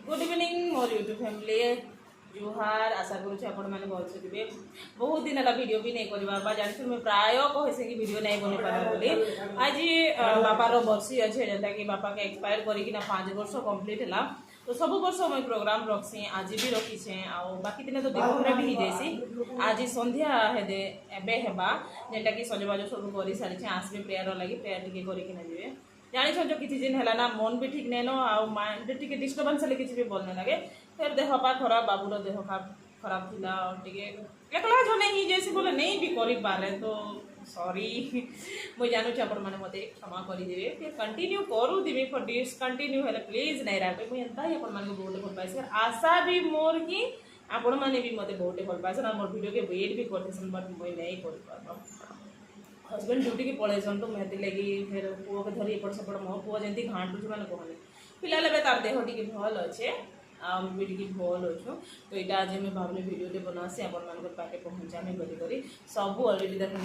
good evening मोर YouTube family जुहार आशा करुच्छे आपण मैंने भलसे थे बहुत दिन है वीडियो भी नहीं कर जानते मैं प्राय कहे कि वीडियो नहीं बन पार बोली आज बापार बर्षी अच्छे जेनटा कि बापा के एक्सपायर करना 5 वर्ष कंप्लीट है तो सब वर्ष मुझे प्रोग्राम रखसी आज भी रखीचे बाकी दिन तो दिवस भी हो जासी आज संध्या हेदे एबे हेबा जेनटा कि सजबाज सब कर सारी आसबे प्रेयर लगी प्रेयर टी करके जी जानी जो किसी दिन है ना मन भी ठीक नहीं न माइंड टी डिस्टर्बान्स हेल्ले किसी भी भल नहीं लगे फिर देह पा खराब बाबूर देह खराब थिला टे एकला जने ही जैसे बोले नहीं भी कर पारे तो सॉरी मुझे जानूँ आपण मैंने मत क्षमा करदे फिर कंटिन्यू करूदेवी फर डिसकंटिन्यू है प्लीज नहीं रागे मुझे एंता ही आपण मैंने बहुत भल पाइस आशा भी मोर कि आपण मैंने भी मत बहुत भल पाइस मोर वीडियो के वेट भी करते बट मुझे नहीं कर हजबैंड ड्यूटी की पलैसन तो मुझे लगी फिर पुओ के धरी एपट सेपट मो पुओ जमी घाटुच मैंने कहने पिला तार देह टी भल अच्छे भी टी भल अच्छु तो यहाँ आज मैं भाविली भिडियोटे बनासी आपण मान पाखे पहुँचामी बोलिक सब अलरेडी देख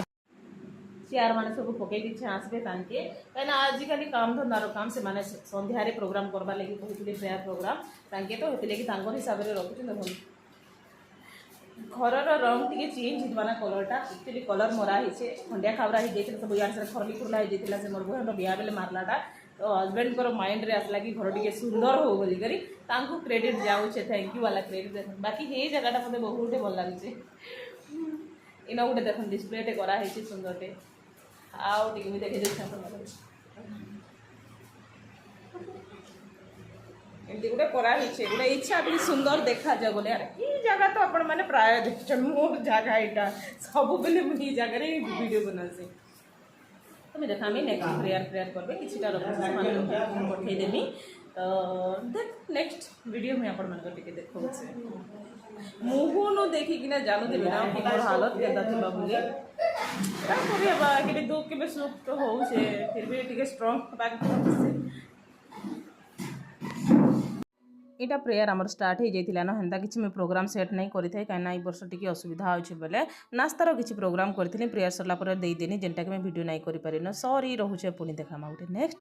चेयर मैंने सब पकई दीछे आसबे तांके कहीं आजिकल काम धंदार काम से माने संध्यारे प्रोग्राम करवा लगी कहते प्रेयर प्रोग्राम तांके तो हेल्ला हिसाब से रखुचे देखो घर रंग टी चेंज होना कलरटा एक्चुअली कलर मरा ही खंडिया खाबरा हो जाए सब यार से खरली खुरला हो जाता से मोर बहन बिया बेले मारलाटा तो हजबैंड को माइंड रे आसला कि घर टी सुंदर हो बोलिक क्रेडिट जाऊे थैंक यू वाला क्रेडिट देख बाकी ये जगह मतलब बहुत भल लगे इन गोटे देख डिस्प्लेटे कराई सुंदरटे आउ टी भी देखी एमती गोटे कराई गोटे इच्छा भी सुंदर देखा जाए बोले ये जगह तो आपण मैंने प्राय देख मोर जगह यहाँ सब बेले मुझे जगह वीडियो बनासी तो मैं देखा नेक्स्ट प्रेयर करबे किछटा पठेदेमी तो देख नेक्स्ट वीडियो में आपण मन टिके देखो मुहूनु देखिकिना जानूदेवी ना कि मोर हालत केदा थिबा बोली कि दुख के सुख तो हो फिर भी टिके स्ट्रॉन्ग यहाँ प्रेयर आमर स्टार्ट हो जाता ना हेन्ता किसी मैं प्रोग्राम सेट नहीं करें कहीं वर्ष टी असुविधा अच्छे बोले नास्तार किसी प्रोग्राम करी प्रेयर सरला देदेनी जेनटा कि मैं वीडियो नहीं कर पारे सॉरी रोचे पुणी देखा गोटे नेक्स्ट